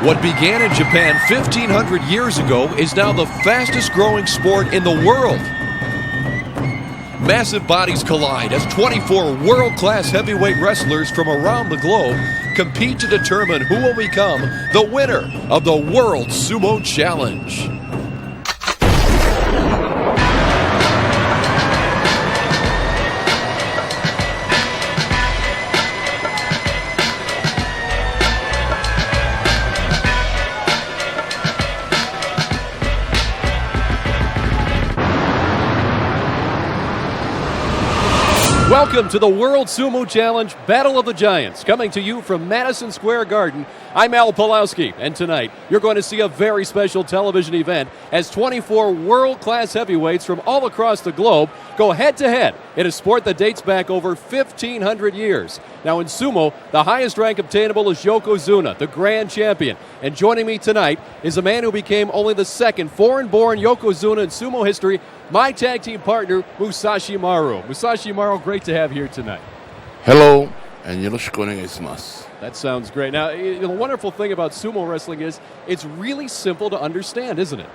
What began in Japan 1,500 years ago is now the fastest growing sport in the world. Massive bodies collide as 24 world-class heavyweight wrestlers from around the globe compete to determine who will become the winner of the World Sumo Challenge. Welcome to the World Sumo Challenge Battle of the Giants, coming to you from Madison Square Garden. I'm Al Pulowski, and tonight you're going to see a very special television event as 24 world-class heavyweights from all across the globe go head-to-head in a sport that dates back over 1,500 years. Now in sumo, the highest rank obtainable is Yokozuna, the grand champion. And joining me tonight is a man who became only the second foreign-born Yokozuna in sumo history, my tag team partner, Musashi Maru. Musashi Maru, great to have you here tonight. Hello, and yoroshiku onegaishimasu. That sounds great. Now, the wonderful thing about sumo wrestling is it's really simple to understand, isn't it?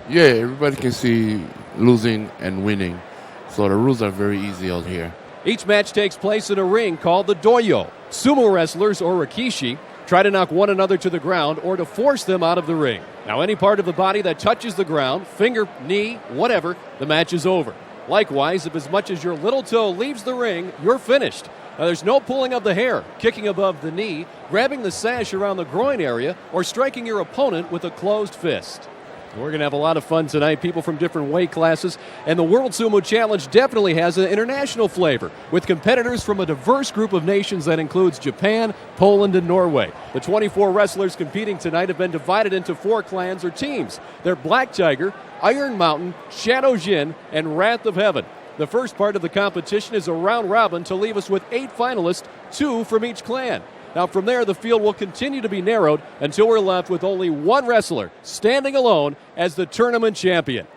Yeah, everybody can see losing and winning, so the rules are very easy out here. Each match takes place in a ring called the doyo. Sumo wrestlers, or rikishi, try to knock one another to the ground or to force them out of the ring. Now, any part of the body that touches the ground, finger, knee, whatever, the match is over. Likewise, if as much as your little toe leaves the ring, you're finished. Now, there's no pulling of the hair, kicking above the knee, grabbing the sash around the groin area, or striking your opponent with a closed fist. We're going to have a lot of fun tonight, people from different weight classes, and the World Sumo Challenge definitely has an international flavor, with competitors from a diverse group of nations that includes Japan, Poland, and Norway. The 24 wrestlers competing tonight have been divided into 4 clans or teams. They're Black Tiger, Iron Mountain, Shadow Jin, and Wrath of Heaven. The first part of the competition is a round robin to leave us with 8 finalists, 2 from each clan. Now, from there, the field will continue to be narrowed until we're left with only one wrestler standing alone as the tournament champion.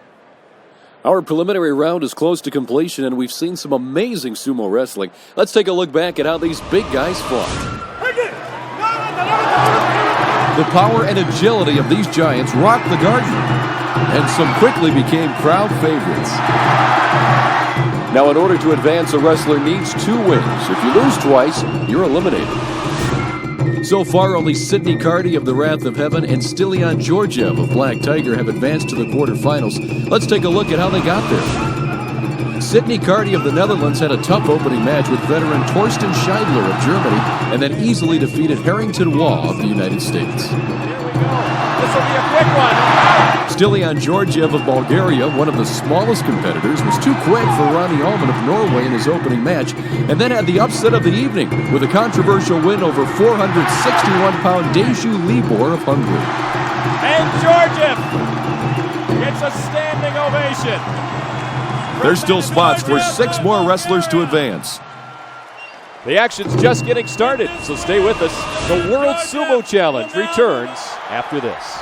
Our preliminary round is close to completion, and we've seen some amazing sumo wrestling. Let's take a look back at how these big guys fought. The power and agility of these giants rocked the garden, and some quickly became crowd favorites. Now, in order to advance, a wrestler needs 2 wins. If you lose twice, you're eliminated. So far, only Sidney Carty of the Wrath of Heaven and Stilian Georgiev of Black Tiger have advanced to the quarterfinals. Let's take a look at how they got there. Sidney Carty of the Netherlands had a tough opening match with veteran Torsten Scheidler of Germany and then easily defeated Harrington Waugh of the United States. Here we go. This will be a quick one. Stilian Georgiev of Bulgaria, one of the smallest competitors, was too quick for Ronnie Allman of Norway in his opening match, and then had the upset of the evening with a controversial win over 461-pound Deju Libor of Hungary. And Georgiev gets a standing ovation. There's still spots for 6 more wrestlers to advance. The action's just getting started, so stay with us. The World Sumo Challenge returns after this.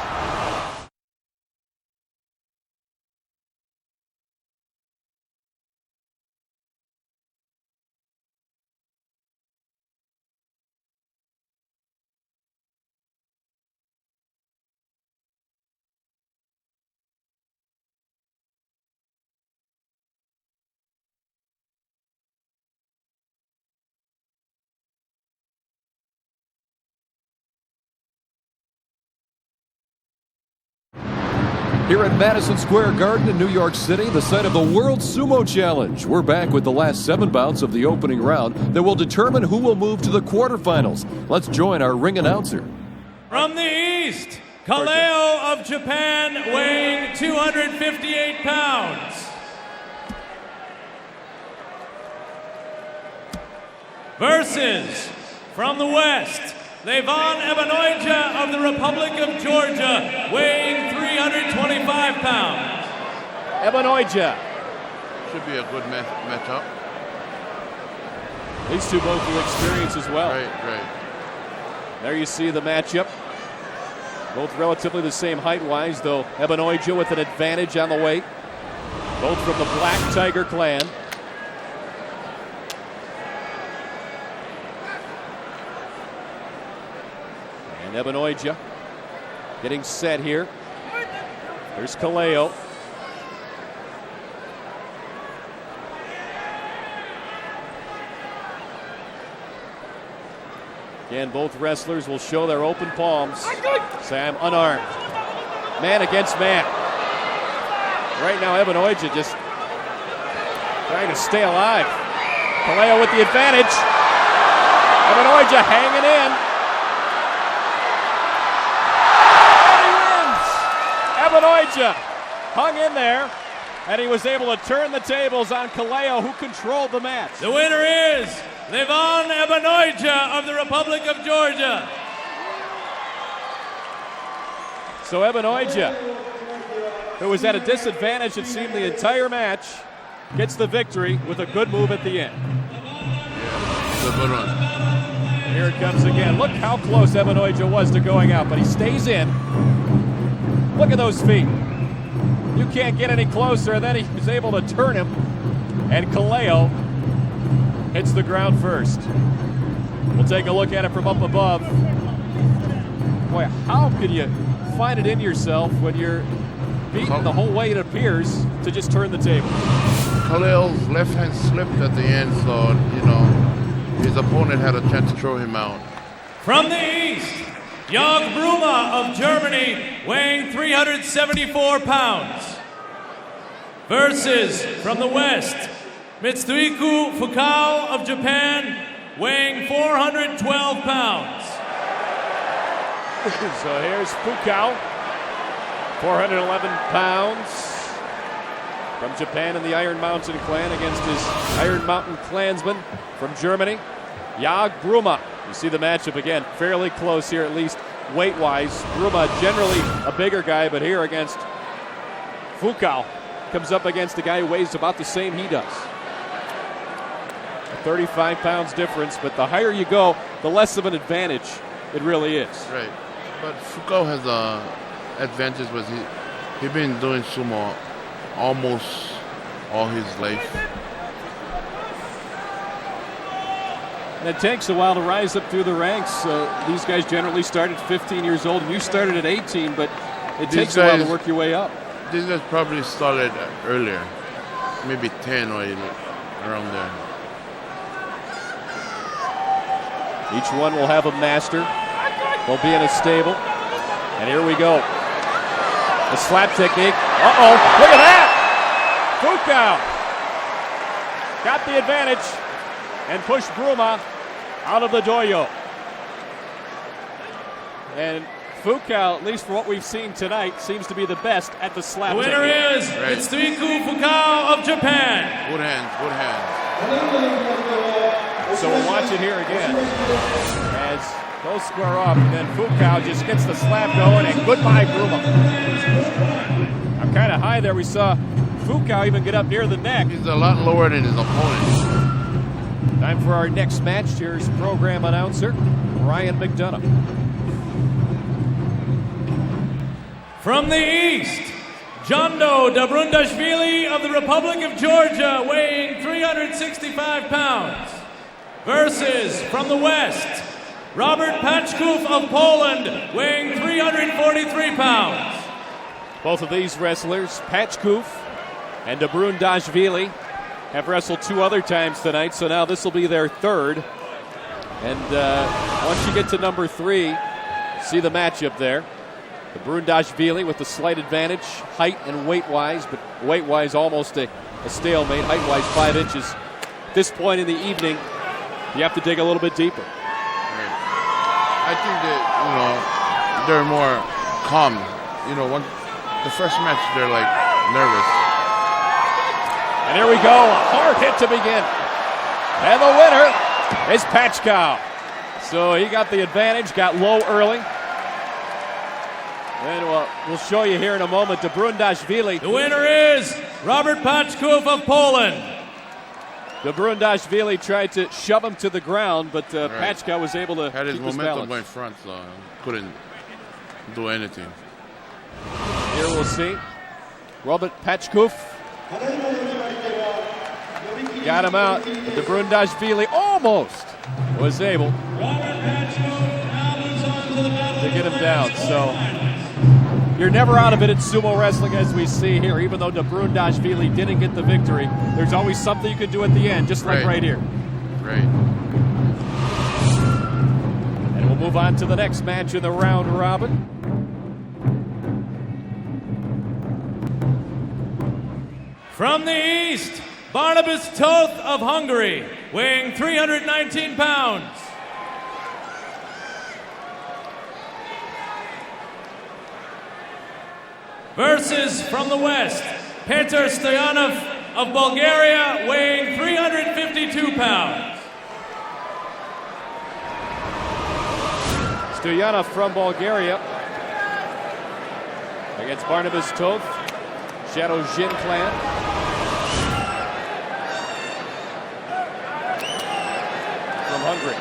Here at Madison Square Garden in New York City, the site of the World Sumo Challenge. We're back with the last 7 bouts of the opening round that will determine who will move to the quarterfinals. Let's join our ring announcer. From the east, Kaleo of Japan, weighing 258 pounds. Versus, from the west, Levon Ebanoija of the Republic of Georgia, weighing 325 pounds. Ebanoija. Should be a good matchup. These two both with experience as well. Right. There you see the matchup. Both relatively the same height-wise, though Ebanoija with an advantage on the weight. Both from the Black Tiger clan. And Ebanoija getting set here. There's Kaleo. Again, both wrestlers will show their open palms. Say, I'm unarmed. Man against man. Right now, Ebanoija just trying to stay alive. Kaleo with the advantage. Ebanoija hanging in. And he wins. Ebanoija hung in there, and he was able to turn the tables on Kaleo, who controlled the match. The winner is Levon Ebanoija of the Republic of Georgia. So Ebanoija, who was at a disadvantage, it seemed, the entire match, gets the victory with a good move at the end. It's a good one. Here it comes again. Look how close Ebanoija was to going out, but he stays in. Look at those feet. You can't get any closer, and then he was able to turn him, and Kaleo hits the ground first. We'll take a look at it from up above. Boy, how could you find it in yourself when you're beaten the whole way, it appears, to just turn the table? Kaleo's left hand slipped at the end, so, his opponent had a chance to throw him out. From the east, Jörg Bruma of Germany, weighing 374 pounds. Versus from the west, Mitsuiku Fukao of Japan, weighing 412 pounds. So here's Fukao, 411 pounds, from Japan in the Iron Mountain clan against his Iron Mountain clansman from Germany, Jörg Bruma. You see the matchup again, fairly close here, at least weight-wise. Bruma generally a bigger guy, but here against Fukao, comes up against a guy who weighs about the same he does. 35 pounds difference, but the higher you go, the less of an advantage it really is. Right. But Fukao has a advantage was he's been doing sumo almost all his life. And it takes a while to rise up through the ranks. These guys generally start at 15 years old. You started at 18, but it takes a while to work your way up. These guys probably started earlier, maybe 10 or around there. Each one will have a master. They'll be in a stable. And here we go. The slap technique. Uh-oh, look at that! Fukao got the advantage and pushed Bruma out of the doyo. And Fukao, at least for what we've seen tonight, seems to be the best at the slap The winner technique. is Mitsuiku Fukao of Japan. Good hands, good hands. So we'll watch it here again as those square off, and then Fukao just gets the slap going, and goodbye, Bruma. I'm kind of high there. We saw Fukao even get up near the neck. He's a lot lower than his opponent. Time for our next match. Here's program announcer Ryan McDonough. From the east, Jondo Dabrundashvili of the Republic of Georgia, weighing 365 pounds. Versus from the west, Robert Paczków of Poland, weighing 343 pounds. Both of these wrestlers, Paczków and Dabrundashvili, have wrestled two other times tonight, so now this will be their third. And once you get to number 3, see the matchup there. Dabrundashvili with the slight advantage, height and weight-wise, but weight-wise almost a stalemate, height-wise 5 inches. At this point in the evening, you have to dig a little bit deeper. Right. I think that, they're more calm. The first match, they're like nervous. And here we go, a hard hit to begin. And the winner is Paczków. So he got the advantage, got low early. And we'll show you here in a moment, Dabrundashvili. The winner is Robert Paczków of Poland. Dabrundashvili tried to shove him to the ground, but Paczków was able to had his keep his momentum balance. going front, so couldn't do anything. Here we'll see. Robert Paczków got him out. Dabrundashvili almost was able to get him down. So You're never out of it in sumo wrestling, as we see here. Even though Brundashvili didn't get the victory, there's always something you can do at the end, just like right here. Right. And we'll move on to the next match in the round robin. From the east, Barnabas Toth of Hungary, weighing 319 pounds. Versus from the west, Petr Stoyanov of Bulgaria, weighing 352 pounds. Stoyanov from Bulgaria against Barnabas Toth, Shadow Jin clan. From Hungary.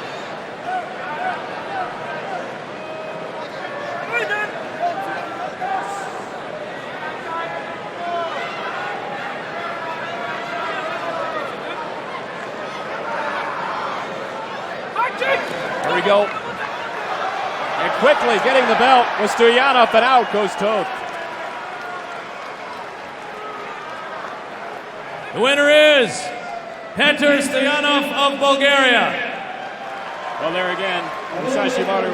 Here we go. And quickly getting the belt with Stoyanov, and out goes Toth. The winner is Petr Stoyanov of Bulgaria. Well, there again, Sashimaru.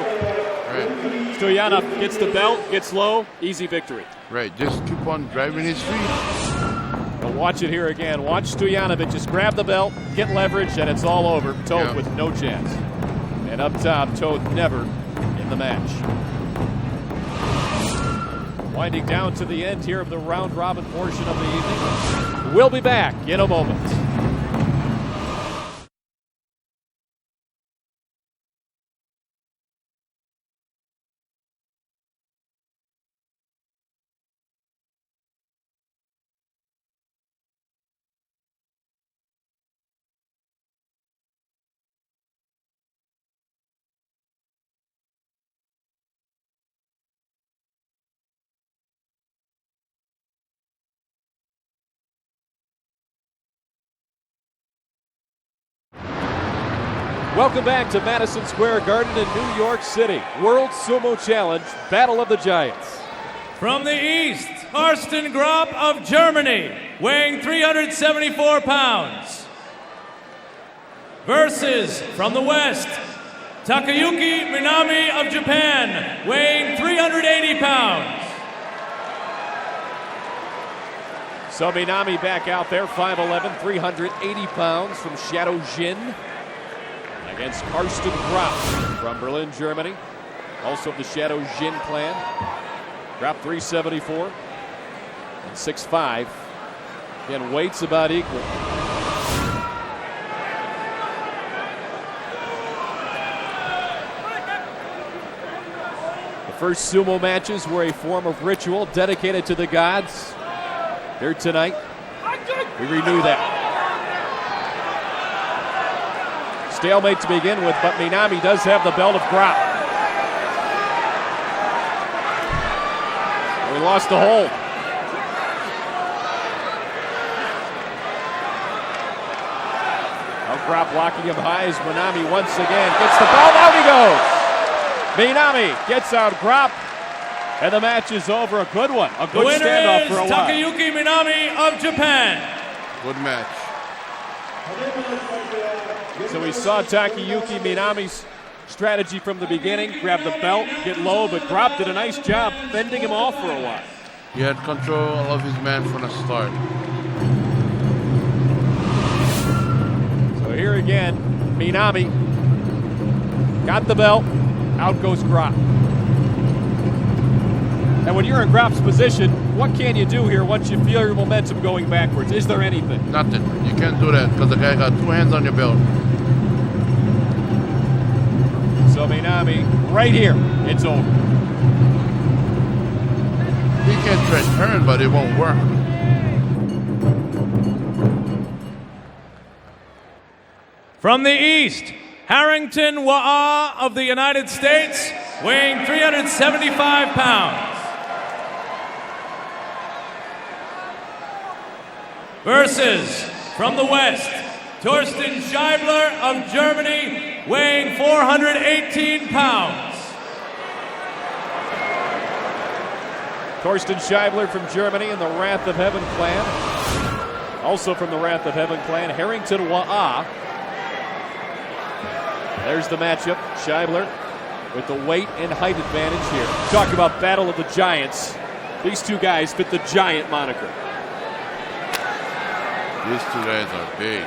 Right. Stoyanov gets the belt, gets low, easy victory. Right. Just keep on driving his feet. Well, watch it here again. Watch Stoyanov just grab the belt, get leverage, and it's all over. Toth with no chance. And up top, Toth never in the match. Winding down to the end here of the round robin portion of the evening. We'll be back in a moment. Welcome back to Madison Square Garden in New York City. World Sumo Challenge, Battle of the Giants. From the east, Karsten Gropp of Germany, weighing 374 pounds. Versus from the west, Takayuki Minami of Japan, weighing 380 pounds. So Minami back out there, 5'11", 380 pounds from Shadow Jin. Against Karsten Gropp from Berlin, Germany. Also of the Shadow Jin clan. Gropp 374 and 6'5". Again, weight's about equal. The first sumo matches were a form of ritual dedicated to the gods. Here tonight, we renew that. Stalemate to begin with, but Minami does have the belt of Gropp. We lost the hold. Now Gropp locking him high as Minami once again gets the belt. Out he goes. Minami gets out Gropp, and the match is over. A good one. A good standoff for a while. Takayuki Minami of Japan. Good match. So we saw Takayuki Minami's strategy from the beginning. Grab the belt, get low, but Gropp did a nice job fending him off for a while. He had control of his man from the start. So here again, Minami got the belt, out goes Gropp. And when you're in Gropp's position, what can you do here once you feel your momentum going backwards? Is there anything? Nothing. You can't do that because the guy got two hands on your belt. So Minami, right here, it's over. He can try to turn, but it won't work. From the east, Harrington Wa'a of the United States, weighing 375 pounds. Versus from the west, Torsten Scheibler of Germany, weighing 418 pounds. Torsten Scheibler from Germany in the Wrath of Heaven clan. Also from the Wrath of Heaven clan, Harrington Wa'a. There's the matchup. Scheibler with the weight and height advantage here. Talk about Battle of the Giants. These two guys fit the Giant moniker. These two guys are big.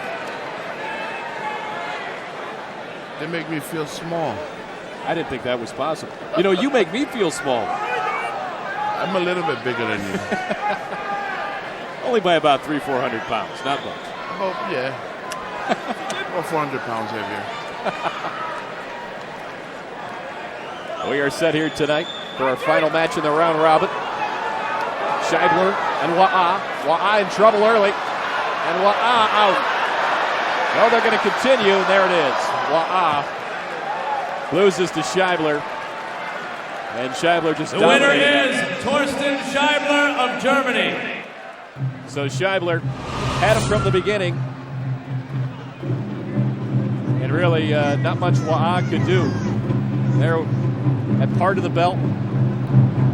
They make me feel small. I didn't think that was possible. You know, you make me feel small. I'm a little bit bigger than you. Only by about 300-400 pounds, not much. About, yeah. About 400 pounds heavier. We are set here tonight for our final match in the round robin. Scheibler and Wa'a. Wa'a in trouble early. And Wa'a out. Well, they're going to continue. There it is. Wa'a loses to Scheibler. And Scheibler just The winner dominated. is Torsten Scheibler of Germany. So Scheibler had him from the beginning. And really not much Wa'a could do. There at part of the belt.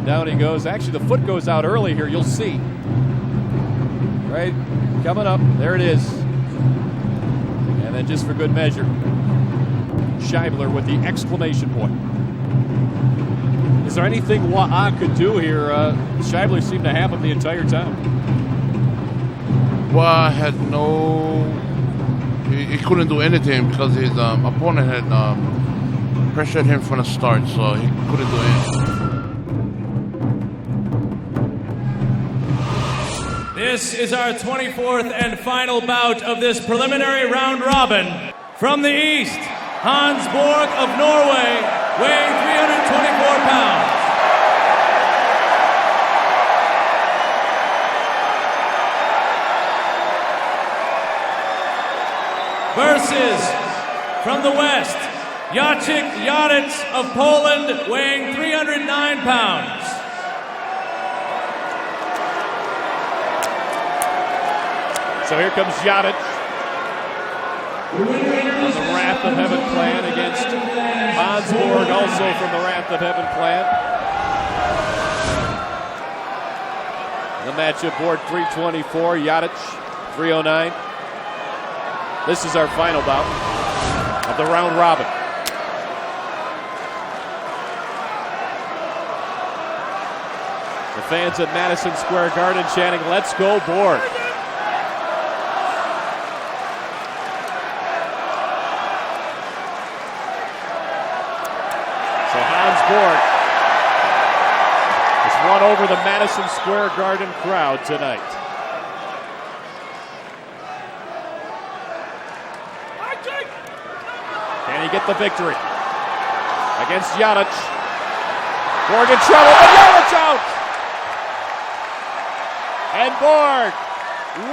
Down he goes. Actually, the foot goes out early here. You'll see. Right? Coming up. There it is. And then just for good measure, Scheibler with the exclamation point. Is there anything Wa'a could do here? Scheibler seemed to have him the entire time. Wa'a had no... He couldn't do anything because his opponent had pressured him from the start, so he couldn't do anything. This is our 24th and final bout of this preliminary round robin. From the east, Hans Borg of Norway, weighing 324 pounds. Versus, from the west, Jacek Jadec of Poland, weighing 309 pounds. So here comes Jadec from the Wrath of Heaven clan against Hans Borg, also from the Wrath of Heaven clan. The matchup board 324, Jadec 309. This is our final bout of the round robin. The fans at Madison Square Garden chanting, "Let's go Borg." So Hans Borg has won over the Madison Square Garden crowd tonight. Can he get the victory against Jadec? Borg in trouble, but Jadec out! And Borg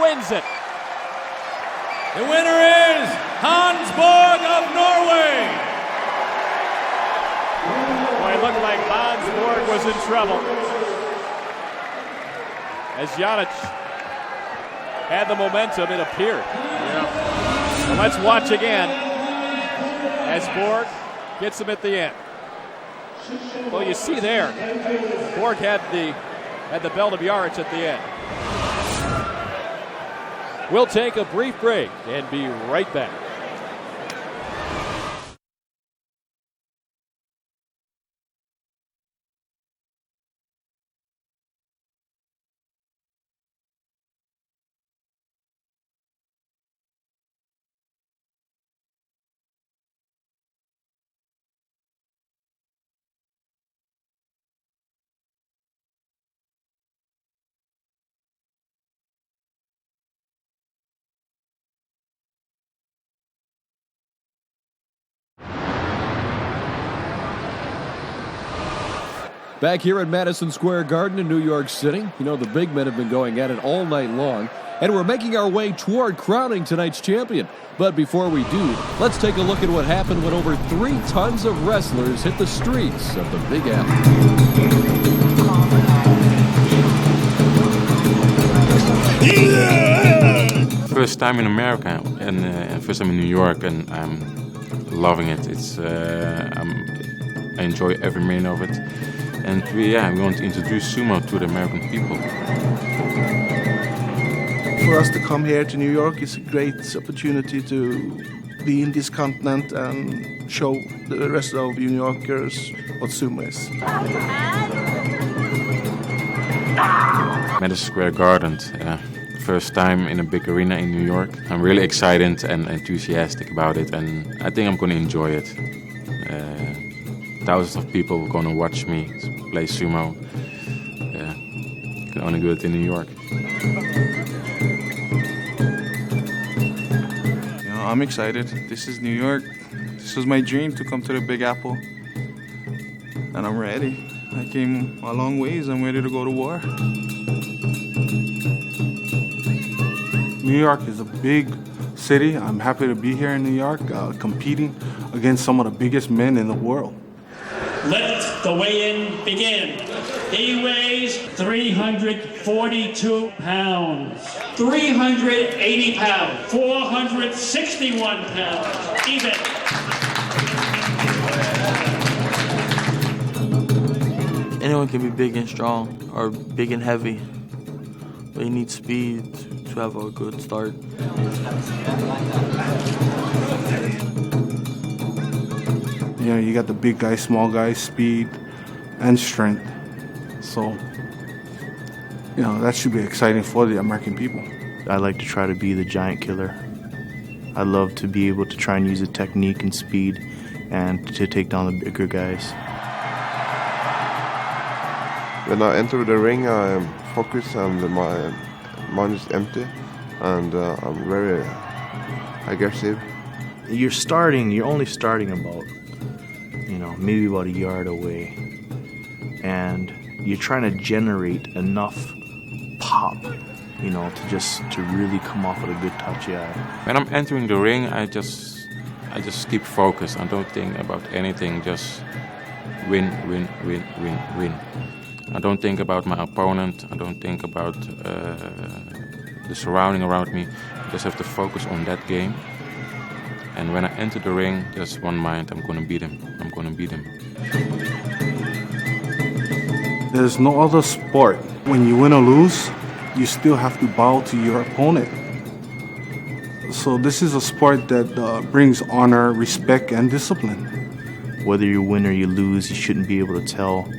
wins it. The winner is Hans Borg of Norway. Boy, it looked like Hans Borg was in trouble as Jadec had the momentum, it appeared. So let's watch again as Borg gets him at the end. Well, you see there, Borg had the belt of Jadec at the end. We'll take a brief break and be right back. Back here at Madison Square Garden in New York City, you know the big men have been going at it all night long, and we're making our way toward crowning tonight's champion. But before we do, let's take a look at what happened when over 3 tons of wrestlers hit the streets of the Big Apple. First time in America and first time in New York, and I'm loving it. I enjoy every minute of it. And we want to introduce sumo to the American people. For us to come here to New York is a great opportunity to be in this continent and show the rest of New Yorkers what sumo is. Madison Square Garden, first time in a big arena in New York. I'm really excited and enthusiastic about it, and I think I'm going to enjoy it. Thousands of people are going to watch me play sumo. You can only do it in New York. I'm excited. This is New York. This was my dream to come to the Big Apple. And I'm ready. I came a long ways. I'm ready to go to war. New York is a big city. I'm happy to be here in New York, competing against some of the biggest men in the world. Let the weigh-in begin. He weighs 342 pounds, 380 pounds, 461 pounds, even. Anyone can be big and strong, or big and heavy, but you need speed to have a good start. You know, you got the big guys, small guys, speed, and strength. So, you know, that should be exciting for the American people. I like to try to be the giant killer. I love to be able to try and use the technique and speed and to take down the bigger guys. When I enter the ring, I am focused and my mind is empty, and I'm very aggressive. You're only starting about, maybe about a yard away. And you're trying to generate enough pop, to really come off with a good touchy eye. When I'm entering the ring, I just keep focused. I don't think about anything, just win. I don't think about my opponent. I don't think about the surrounding around me. I just have to focus on that game. And when I enter the ring, just one mind, I'm going to beat him. I'm going to beat him. There's no other sport. When you win or lose, you still have to bow to your opponent. So this is a sport that brings honor, respect, and discipline. Whether you win or you lose, you shouldn't be able to tell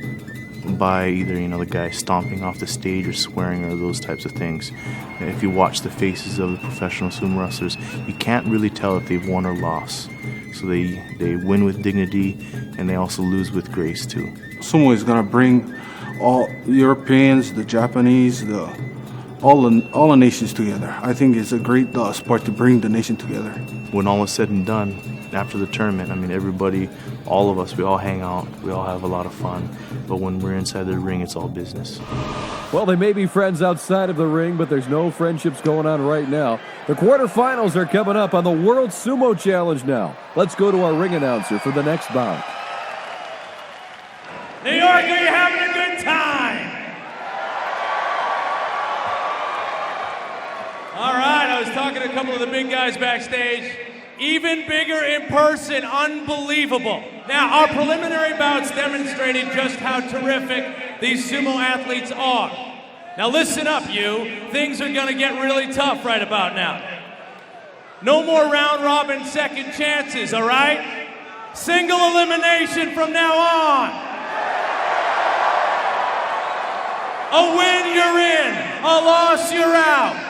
by either, the guy stomping off the stage or swearing or those types of things. If you watch the faces of the professional sumo wrestlers, you can't really tell if they've won or lost. So they win with dignity, and they also lose with grace too. Sumo is going to bring all Europeans, the Japanese, all the nations together. I think it's a great sport to bring the nation together. When all is said and done, after the tournament, everybody, all of us, we all hang out, we all have a lot of fun. But when we're inside the ring, it's all business. Well, they may be friends outside of the ring, but there's no friendships going on right now. The quarterfinals are coming up on the World Sumo Challenge now. Let's go to our ring announcer for the next bout. New York, are you having a good time? All right, I was talking to a couple of the big guys backstage. Even bigger in person, unbelievable. Now, our preliminary bouts demonstrated just how terrific these sumo athletes are. Now listen up, you. Things are gonna get really tough right about now. No more round robin second chances, all right? Single elimination from now on. A win, you're in. A loss, you're out.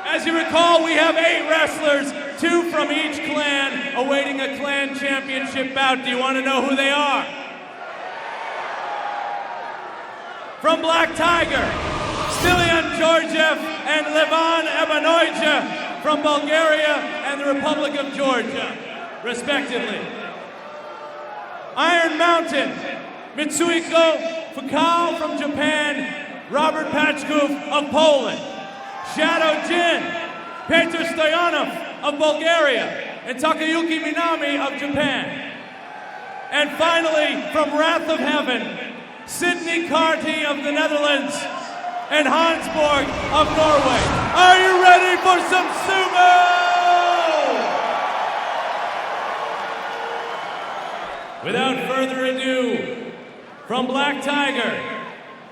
As you recall, we have 8 wrestlers, 2 from each clan, awaiting a clan championship bout. Do you want to know who they are? From Black Tiger, Stilian Georgiev and Levan Ebanoija from Bulgaria and the Republic of Georgia, respectively. Iron Mountain, Mitsuhiko Fukao from Japan, Robert Pachkov of Poland. Shadow Jin, Petr Stoyanov of Bulgaria, and Takayuki Minami of Japan. And finally, from Wrath of Heaven, Sidney Carty of the Netherlands and Hans Borg of Norway. Are you ready for some sumo? Without further ado, from Black Tiger,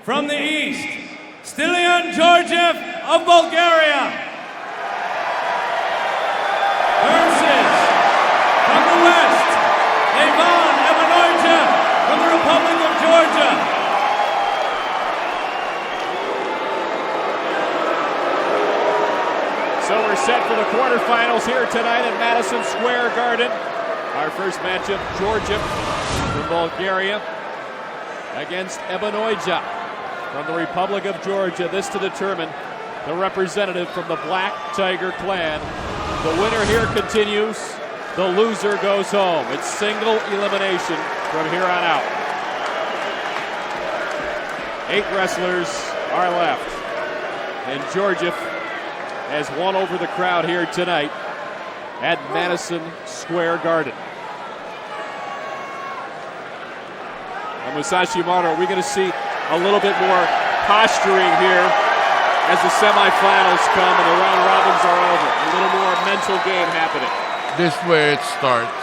from the east, Stilian Georgiev of Bulgaria. Versus, from the west, Ivan Evanoija from the Republic of Georgia. So we're set for the quarterfinals here tonight at Madison Square Garden. Our first matchup, Georgia from Bulgaria against Evanoija from the Republic of Georgia. This to determine the representative from the Black Tiger clan. The winner here continues. The loser goes home. It's single elimination from here on out. 8 wrestlers are left. And Georgia has won over the crowd here tonight at Madison Square Garden. And Musashi Maro, are we going to see a little bit more posturing here as the semifinals come and the round robins are over? A little more mental game happening. This way it starts.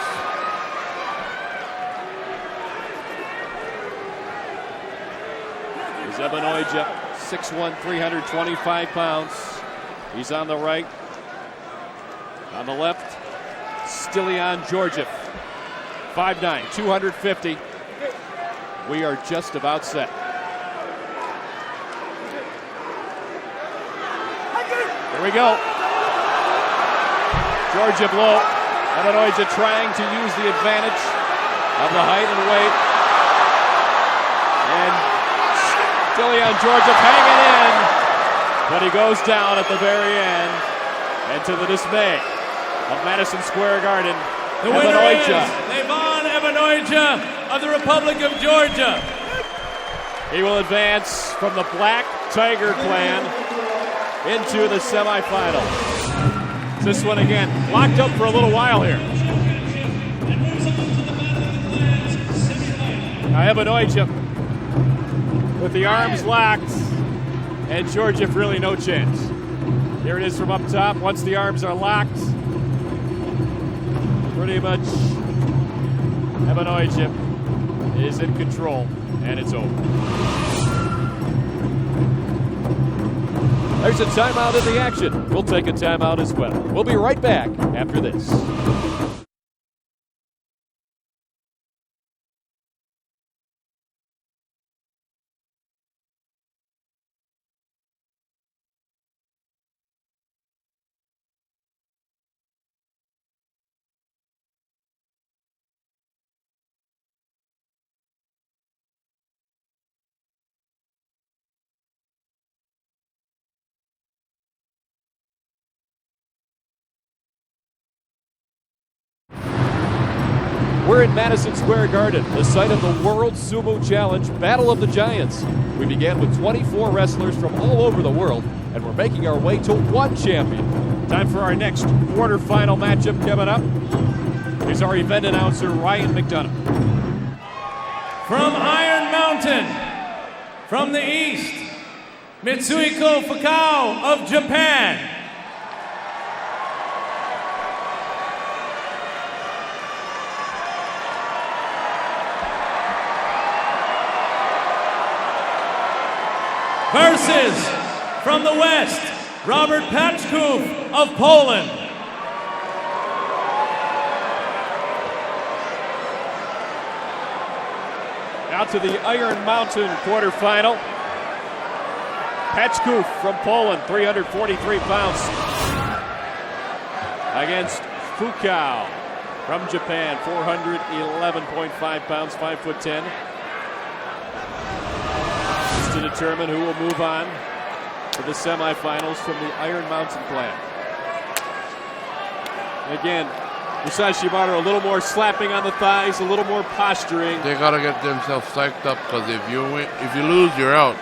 Is Evanoija, 6'1", 325 pounds. He's on the right. On the left, Stilian Georgiev, 5'9", 250. We are just about set. Here we go. Georgiev low. Evanoija trying to use the advantage of the height and weight. And Stilian Georgiev hanging in, but he goes down at the very end. And to the dismay of Madison Square Garden, the winner is Ivan Evanoija of the Republic of Georgia. He will advance from the Black Tiger clan into the semifinals. This one again, locked up for a little while here. Now Evanoija with the arms locked, and Georgiev really no chance. Here it is from up top. Once the arms are locked, pretty much Evanoija is in control, and it's over. There's a timeout in the action. We'll take a timeout as well. We'll be right back after this. We're in Madison Square Garden, the site of the World Sumo Challenge Battle of the Giants. We began with 24 wrestlers from all over the world, and we're making our way to one champion. Time for our next quarterfinal matchup coming up. Here's our event announcer, Ryan McDonough. From Iron Mountain, from the east, Mitsuhiko Fukao of Japan. Versus, from the west, Robert Paczków of Poland. Now to the Iron Mountain quarterfinal. Paczków from Poland, 343 pounds, against Fukao from Japan, 411.5 pounds, 5'10". To determine who will move on to the semifinals from the Iron Mountain clan. Again, Musashi Maro, a little more slapping on the thighs, a little more posturing. They gotta get themselves psyched up because if you lose, you're out.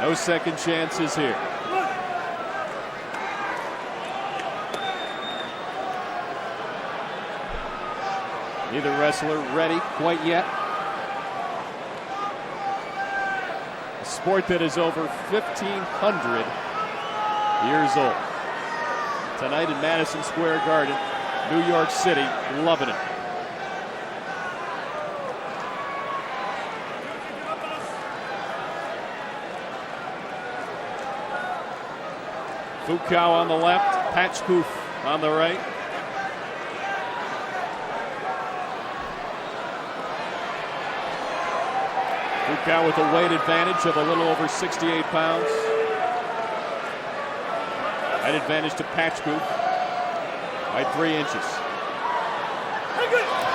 No second chances here. Neither wrestler ready quite yet. Sport that is over 1,500 years old. Tonight in Madison Square Garden, New York City, loving it. Fukao on the left, Patchkoof on the right. Fukao with a weight advantage of a little over 68 pounds. Height advantage to Patchkoof by 3 inches.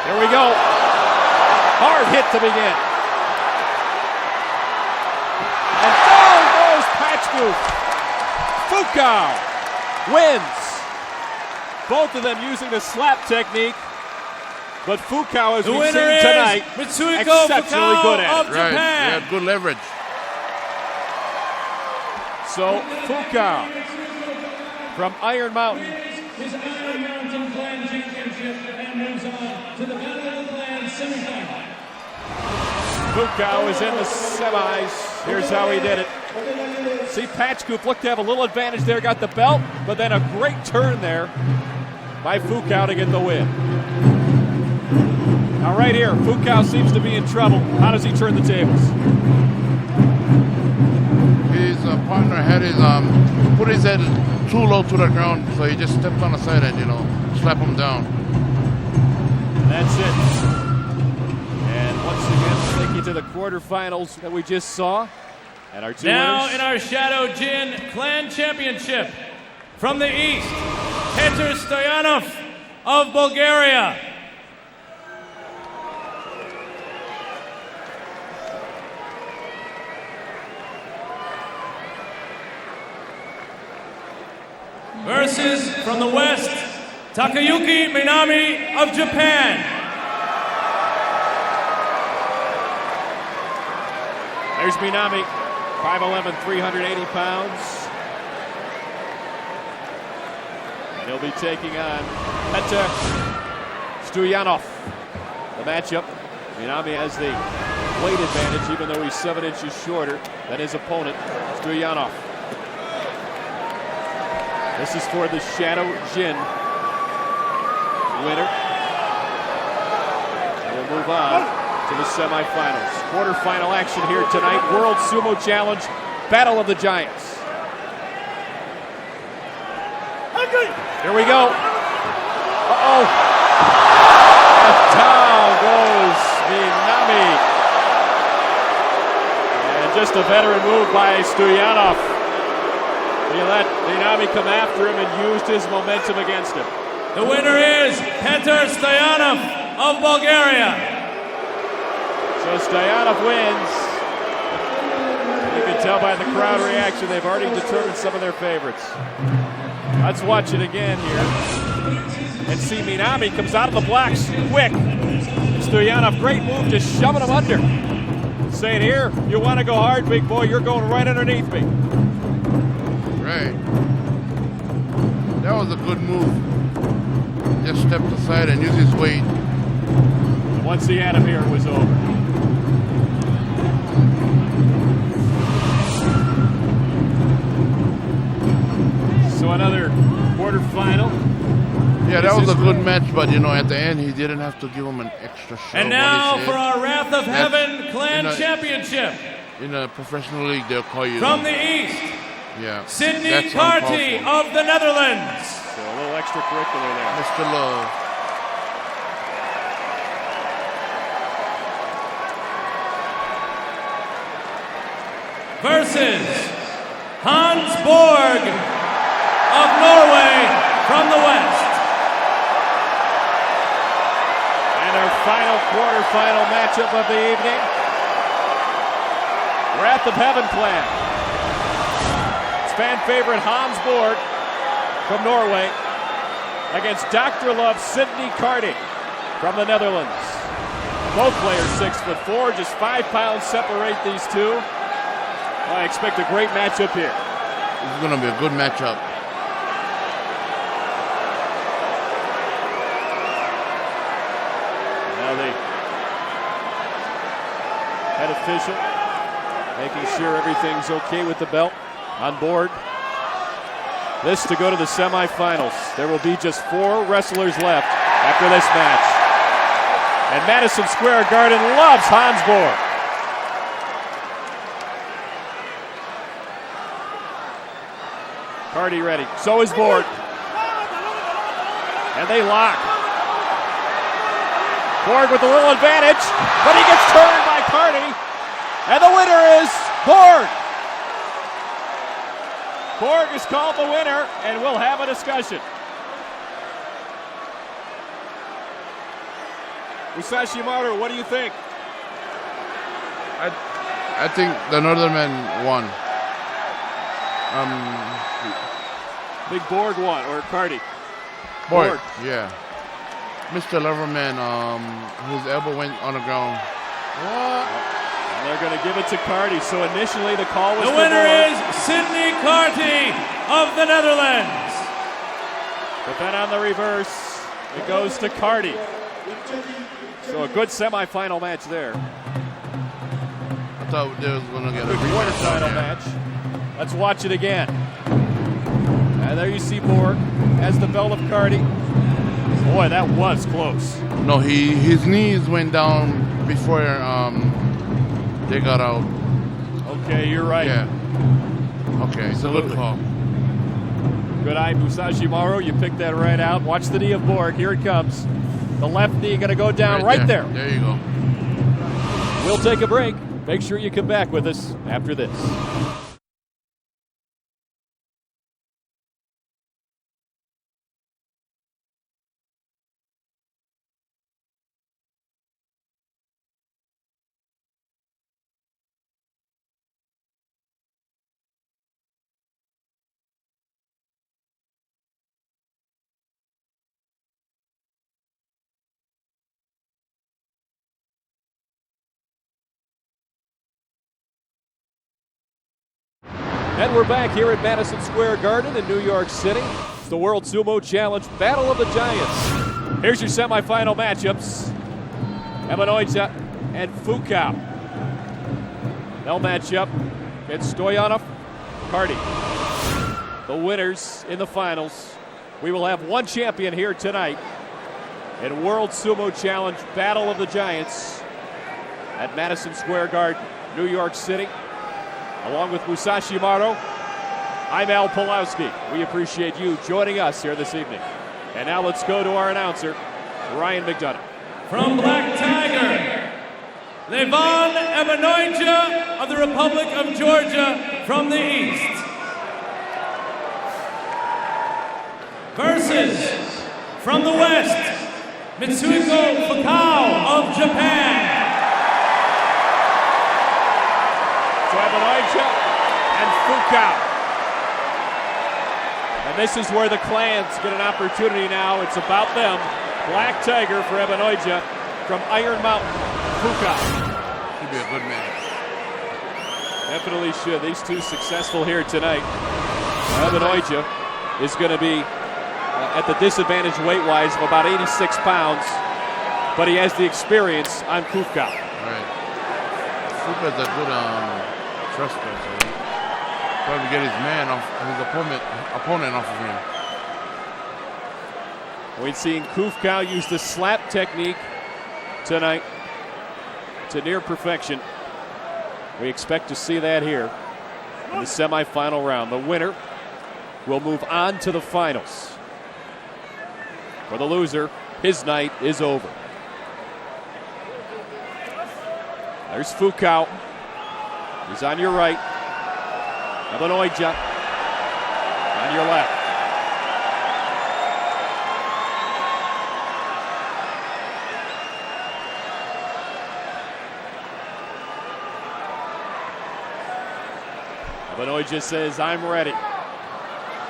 Here we go. Hard hit to begin. And down goes Patchkoof. Fukao wins. Both of them using the slap technique. But Fukao, as we've seen tonight, exceptionally good at it. Right, yeah, good leverage. So Fukao from Iron Mountain His Iron Mountain Clan Championship and moves on to the Battle Clan semifinal. Fukao is in the semis. Here's how he did it. See, Patchkoof looked to have a little advantage there, got the belt, but then a great turn there by Fukao to get the win. Now right here, Fukao seems to be in trouble. How does he turn the tables? His partner had his put his head too low to the ground, so he just stepped on the side and slap him down. And that's it. And once again, taking to the quarterfinals that we just saw. And our two now winners. in our Shadow Jin Clan Championship, from the east, Petr Stoyanov of Bulgaria. Versus from the west, Takayuki Minami of Japan. There's Minami, 5'11", 380 pounds. And he'll be taking on Petr Stoyanov. The matchup, Minami has the weight advantage, even though he's 7 inches shorter than his opponent, Stoyanov. This is for the Shadow Jin winner. And we'll move on to the semifinals. Quarterfinal action here tonight. World Sumo Challenge, Battle of the Giants. Here we go. Uh-oh. Down goes Minami. And just a veteran move by Stoyanov. He let Minami come after him and used his momentum against him. The winner is Petr Stoyanov of Bulgaria. So Stoyanov wins. You can tell by the crowd reaction, they've already determined some of their favorites. Let's watch it again here. And see Minami comes out of the blocks quick. And Stoyanov, great move, just shoving him under. Saying, here, you want to go hard, big boy, you're going right underneath me. Right. That was a good move. Just stepped aside and used his weight. Once he had him here, it was over. So another quarterfinal. Yeah, that was a good match, but at the end he didn't have to give him an extra shove. And now for our Wrath of Heaven Clan Championship. In a professional league, they'll call you. From the east, yeah, Sydney Carty of the Netherlands. So a little extracurricular there. Mr. Love. Versus Hans Borg of Norway from the west. And our final quarterfinal matchup of the evening. Wrath of Heaven Clan. It's fan favorite Hans Borg from Norway against Dr. Love Sydney Carty from the Netherlands. Both players 6'4", just 5 pounds separate these two. I expect a great matchup here. This is going to be a good matchup. Now the head official making sure everything's okay with the belt on board. This to go to the semifinals. There will be just 4 wrestlers left after this match. And Madison Square Garden loves Hans Borg. Carty ready. So is Borg. And they lock. Borg with a little advantage, but he gets turned by Carty. And the winner is Borg. Borg is called the winner, and we'll have a discussion. Musashi Maru, what do you think? I think the Northern men won. Big Borg won, or Carty? Borg, yeah. Mr. Leverman, his elbow went on the ground. What? And they're going to give it to Carty. So initially the call was the winner is Sidney Carty of the Netherlands. But then on the reverse, it goes to Carty. So a good semifinal match there. I thought they was going to get a quarterfinal match. Let's watch it again. And there you see Borg has the belt of Carty. Boy, that was close. No, his knees went down before they got out. Okay, you're right. Yeah. Okay, it's a good call. Good eye, Musashi Maru. You picked that right out. Watch the knee of Borg. Here it comes. The left knee going to go down right there. There you go. We'll take a break. Make sure you come back with us after this. And we're back here at Madison Square Garden in New York City. It's the World Sumo Challenge Battle of the Giants. Here's your semifinal matchups. Ebanoija and Fukao. They'll match up against Stoyanov, Carty. The winners in the finals. We will have one champion here tonight in World Sumo Challenge Battle of the Giants at Madison Square Garden, New York City. Along with Musashi Maru, I'm Al Pulowski. We appreciate you joining us here this evening. And now let's go to our announcer, Ryan McDonough. From Black Tiger, Levon Ebanoija of the Republic of Georgia from the East. Versus, from the West, Mitsuhiko Fukao of Japan. Ebanoija and Fukao. And this is where the clans get an opportunity now. It's about them. Black Tiger for Ebanoija from Iron Mountain, Fukao. Should be a good match. Definitely should. These two successful here tonight. Ebanoija is going to be at the disadvantage weight-wise of about 86 pounds, but he has the experience on Fukao. Right. Fuka's a good trust person. Probably get his man off his opponent off of him. We've seen Fukao use the slap technique tonight to near perfection. We expect to see that here in the semifinal round. The winner will move on to the finals. For the loser, his night is over. There's Fukao. He's on your right. Ebanoija on your left. Ebanoija says, I'm ready.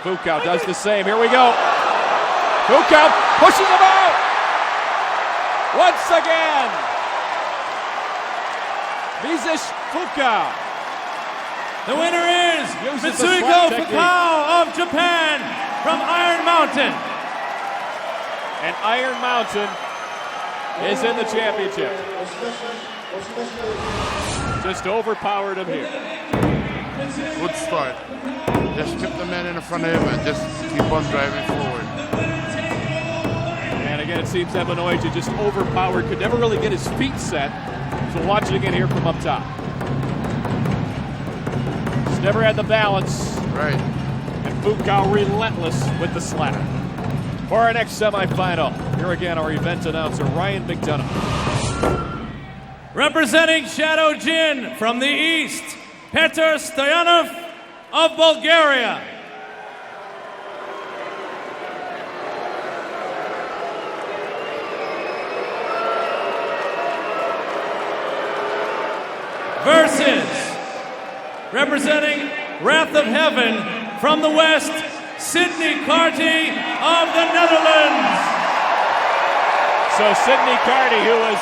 Fukao does the same. Here we go. Fukao pushes him out. Once again. Mizish Fukao. The winner is Mitsuhiko Fukao of Japan from Iron Mountain. And Iron Mountain is in the championship. Just overpowered him here. Good start. Just keep the man in the front of him and just keep on driving forward. And again, it seems Ebanoija just overpowered, could never really get his feet set. So watch it again here from up top. Never had the balance. Right. And Fukao relentless with the slap. For our next semifinal, here again our event announcer, Ryan McDonough. Representing Shadow Jin from the East, Petr Stoyanov of Bulgaria. Versus, representing Wrath of Heaven from the West, Sidney Carty of the Netherlands. So Sidney Carty, who was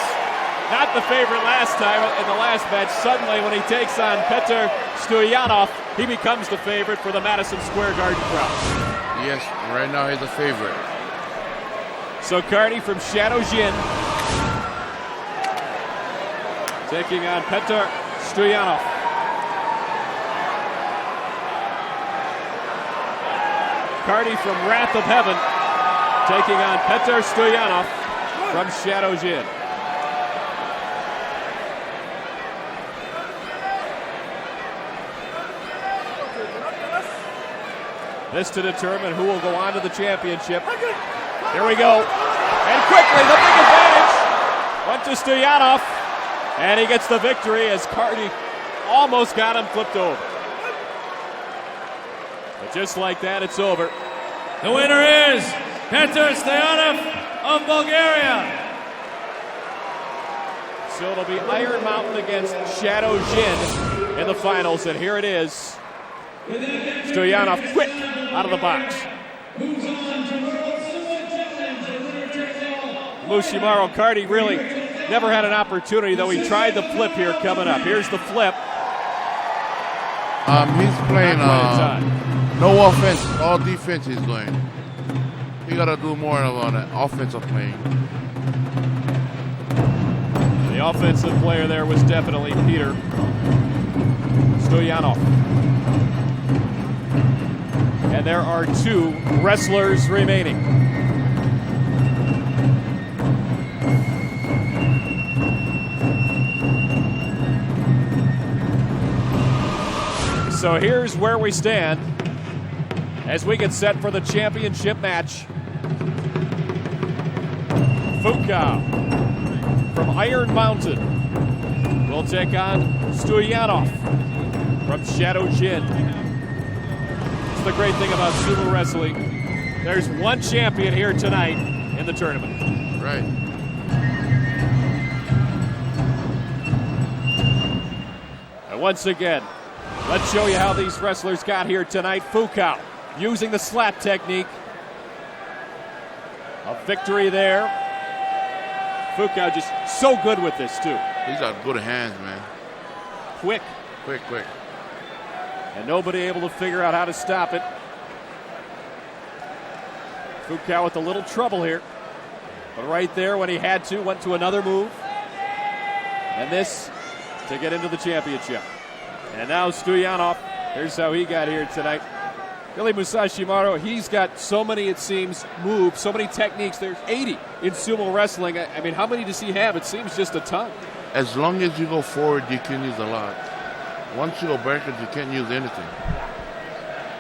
not the favorite last time in the last match, suddenly when he takes on Petr Stoyanov, he becomes the favorite for the Madison Square Garden crowd. Yes, right now he's a favorite. So Carty from Shadow Jin taking on Petr Stoyanov. Carty from Wrath of Heaven taking on Petr Stoyanov from Shadow Jin. This to determine who will go on to the championship. Here we go. And quickly, the big advantage went to Stoyanov. And he gets the victory as Carty almost got him flipped over. But just like that, it's over. The winner is Petr Stoyanov of Bulgaria. So it'll be Iron Mountain against Shadow Jin in the finals. And here it is. Stoyanov quick out of the box. Mushimaru Carty really never had an opportunity, though he tried the flip here coming up. Here's the flip. He's playing no offense, all defense he's doing. He got to do more on the offensive playing. The offensive player there was definitely Petr Stoyanov. And there are two wrestlers remaining. So here's where we stand as we get set for the championship match. Fukao from Iron Mountain will take on Stoyanov from Shadow Jin. That's the great thing about sumo wrestling. There's one champion here tonight in the tournament. Right. And once again, let's show you how these wrestlers got here tonight. Fukao using the slap technique. A victory there. Fukao just so good with this, too. He's got good hands, man. Quick. Quick. And nobody able to figure out how to stop it. Fukao with a little trouble here. But right there when he had to, went to another move. And this to get into the championship. And now Stoyanov, here's how he got here tonight. Billy Musashimaru, he's got so many, it seems, moves, so many techniques. There's 80 in sumo wrestling. I mean, how many does he have? It seems just a ton. As long as you go forward, you can use a lot. Once you go backwards, you can't use anything.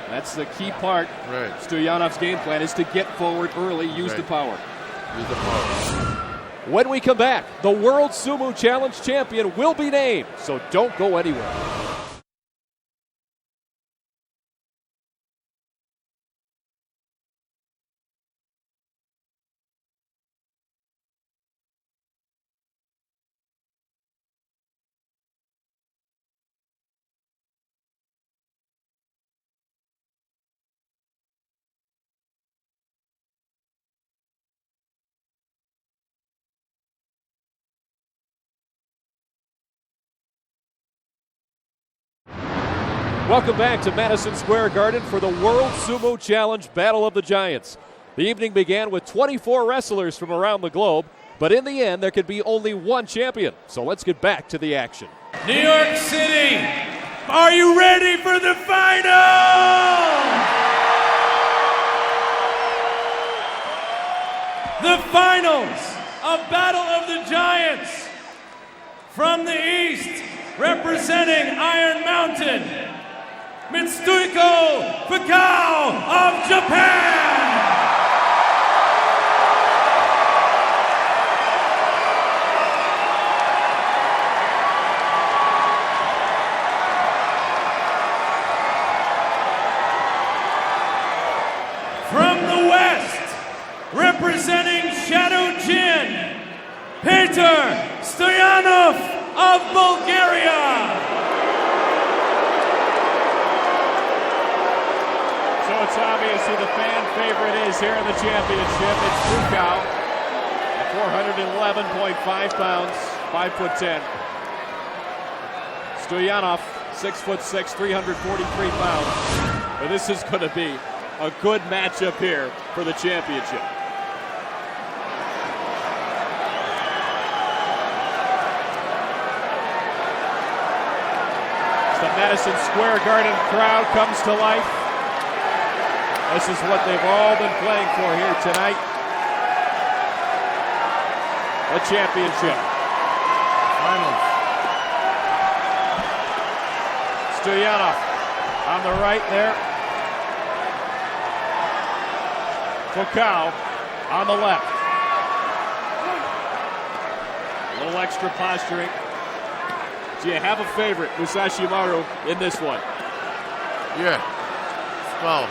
That's the key part. Right. Stoyanov's game plan is to get forward early, use the power. Use the power. When we come back, the World Sumo Challenge champion will be named, so don't go anywhere. Welcome back to Madison Square Garden for the World Sumo Challenge Battle of the Giants. The evening began with 24 wrestlers from around the globe, but in the end there could be only one champion. So let's get back to the action. New York City, are you ready for the final? The finals of Battle of the Giants. From the East, representing Iron Mountain, Mitsuhiko Fukao of Japan. From the West, representing Shadow Jin, Peter Stoyanov of Bulgaria. So it's obvious who the fan favorite is here in the championship. It's Fukao at 411.5 pounds, 5'10". Stoyanov, 6'6", 343 pounds. But this is going to be a good matchup here for the championship. The Madison Square Garden crowd comes to life. This is what they've all been playing for here tonight. The championship. Finals. Stoyanov on the right there. Fukao on the left. A little extra posturing. Do you have a favorite, Musashi Maru, in this one? Yeah. Skull.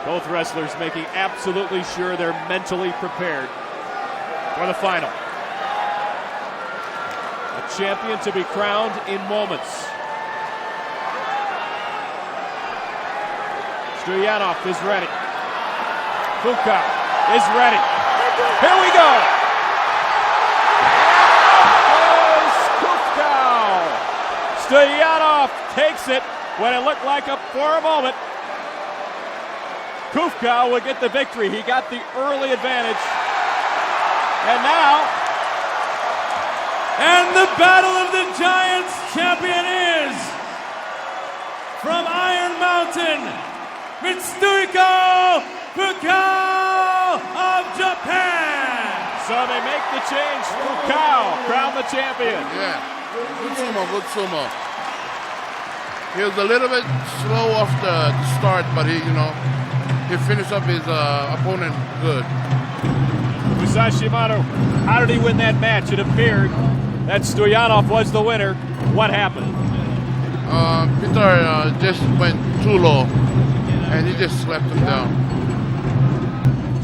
Both wrestlers making absolutely sure they're mentally prepared for the final. A champion to be crowned in moments. Stoyanov is ready. Fukao is ready. Here we go. Fukao. Stoyanov takes it when it looked like for a moment Fukao would get the victory. He got the early advantage. And now, and the Battle of the Giants champion is from Iron Mountain, Mitsuhiko Fukao of Japan. So they make the change. Fukao crowned the champion. Yeah, good sumo, good sumo. He was a little bit slow off the start, but he finished up his opponent good. Musashi Maru, how did he win that match? It appeared that Stoyanov was the winner. What happened? Peter just went too low, and he just slapped him down.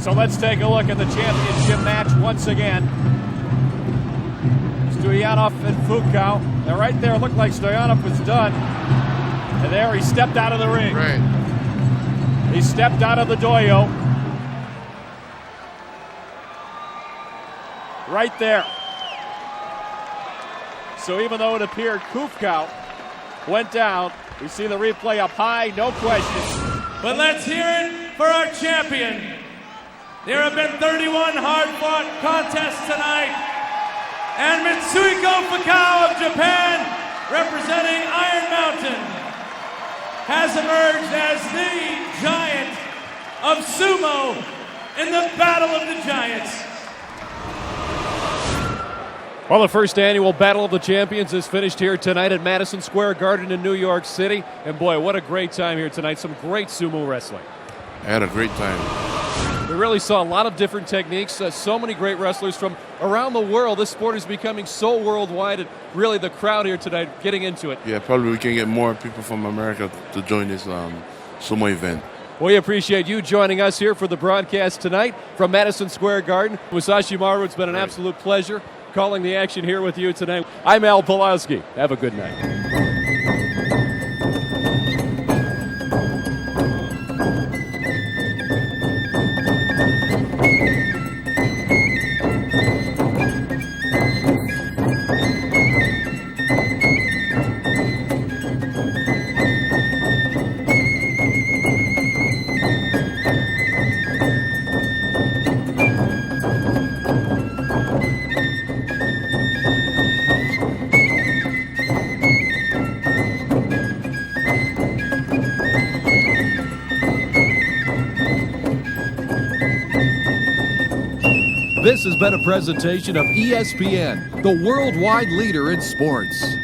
So let's take a look at the championship match once again. Stoyanov and Fukao. Now right there, it looked like Stoyanov was done. And there he stepped out of the ring. Right. He stepped out of the doyo. Right there. So even though it appeared Fukao went down, we see the replay up high, no question. But let's hear it for our champion. There have been 31 hard-fought contests tonight. And Mitsuhiko Fukao of Japan, representing Iron Mountain, has emerged as the giant of sumo in the Battle of the Giants. Well, the first annual Battle of the Champions is finished here tonight at Madison Square Garden in New York City. And boy, what a great time here tonight. Some great sumo wrestling. I had a great time. We really saw a lot of different techniques. So many great wrestlers from around the world. This sport is becoming so worldwide, and really the crowd here tonight getting into it. Yeah, probably we can get more people from America to join this sumo event. We appreciate you joining us here for the broadcast tonight from Madison Square Garden. Musashi Maru, it's been an absolute pleasure calling the action here with you tonight. I'm Al Pulowski. Have a good night. This has been a presentation of ESPN, the worldwide leader in sports.